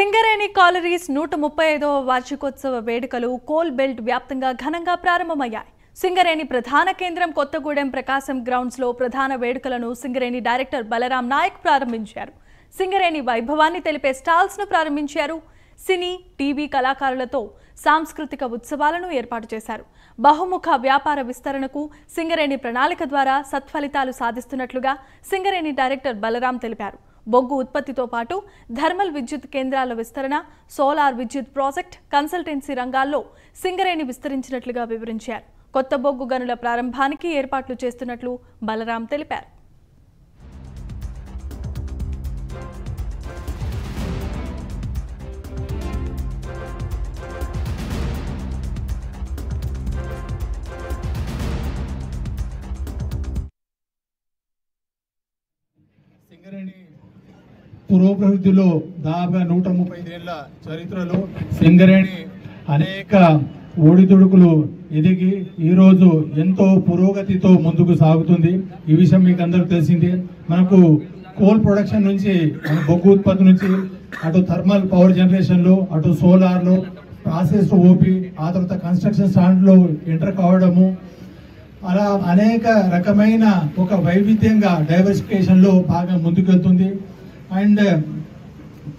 Singareni collieries 135వ వార్షికోత్సవ వేడుకలు coal belt వ్యాప్తంగా ఘనంగా ప్రారంభమయ్యాయి. సింగరేణి ప్రధాన కేంద్రం కొత్తగూడెం ప్రకాశం గ్రౌండ్స్ లో ప్రధాన వేడుకలను సింగరేణి డైరెక్టర్ బలరాం నాయక్ ప్రారంభించారు. సింగరేణి వైభవాన్ని తెలిపే స్టాల్స్ ను ప్రారంభించారు. సినీ, టీవీ కళాకారులతో సాంస్కృతిక ఉత్సవాలను ఏర్పాటు చేశారు. బహుముఖ వ్యాపార విస్తరణకు సింగరేణి ప్రణాళిక ద్వారా సత్ఫలితాలు సాధిస్తున్నట్లుగా సింగరేణి డైరెక్టర్ బలరాం తెలిపారు. బొగ్గు ఉత్పత్తితో పాటు థర్మల్ విద్యుత్ కేంద్రాల విస్తరణ, సోలార్ విద్యుత్ ప్రాజెక్ట్, కన్సల్టెన్సీ రంగాల్లో సింగరేణి విస్తరించినట్లుగా వివరించారు. కొత్త బొగ్గు గనుల ప్రారంభానికి ఏర్పాట్లు చేస్తున్నట్లు బలరాం తెలిపారు. సింగరేణి పురోభివృద్ధిలో దాదాపు 135 ఏళ్ల చరిత్రలో సింగరేణి అనేక ఒడిదుడుకులు ఎదిగి ఈరోజు ఎంతో పురోగతితో ముందుకు సాగుతుంది. ఈ విషయం మీకు అందరికీ తెలిసిందే. మనకు కోల్ ప్రొడక్షన్ నుంచి, బొగ్గు ఉత్పత్తి నుంచి, అటు థర్మల్ పవర్ జనరేషన్లో, అటు సోలార్లో, ప్రాసెస్ ఓపీ, ఆ తర్వాత కన్స్ట్రక్షన్ స్టాండ్లో ఎంటర్ కావడము, అలా అనేక రకమైన ఒక వైవిధ్యంగా డైవర్సిఫికేషన్లో బాగా ముందుకెళ్తుంది. అండ్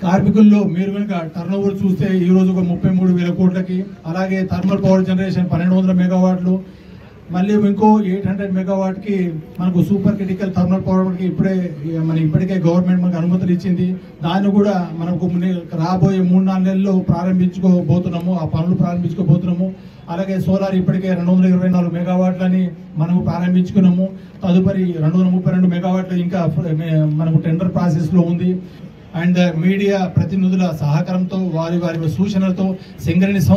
కార్మికుల్లో మీరు కనుక టర్న్ ఓవర్ చూస్తే ఈరోజు ఒక 33,000 కోట్లకి, అలాగే థర్మల్ పవర్ జనరేషన్ 1200 మెగావాట్లు, మళ్ళీ ఇంకో 800 మెగావాట్కి మనకు సూపర్ క్రిటికల్ థర్మల్ పవర్కి ఇప్పటికే గవర్నమెంట్ మనకు అనుమతులు ఇచ్చింది. దాన్ని కూడా మనకు రాబోయే 3-4 నెలల్లో ప్రారంభించుకోబోతున్నాము, ఆ పనులు ప్రారంభించుకోబోతున్నాము. అలాగే సోలార్ ఇప్పటికే 224 మెగావాట్లని మనము ప్రారంభించుకున్నాము. తదుపరి 232 మెగావాట్లు ఇంకా మనకు టెండర్ ప్రాసెస్లో ఉంది. అండ్ మీడియా ప్రతినిధుల సహకారంతో, వారి సూచనలతో సింగరేణి సంస్థ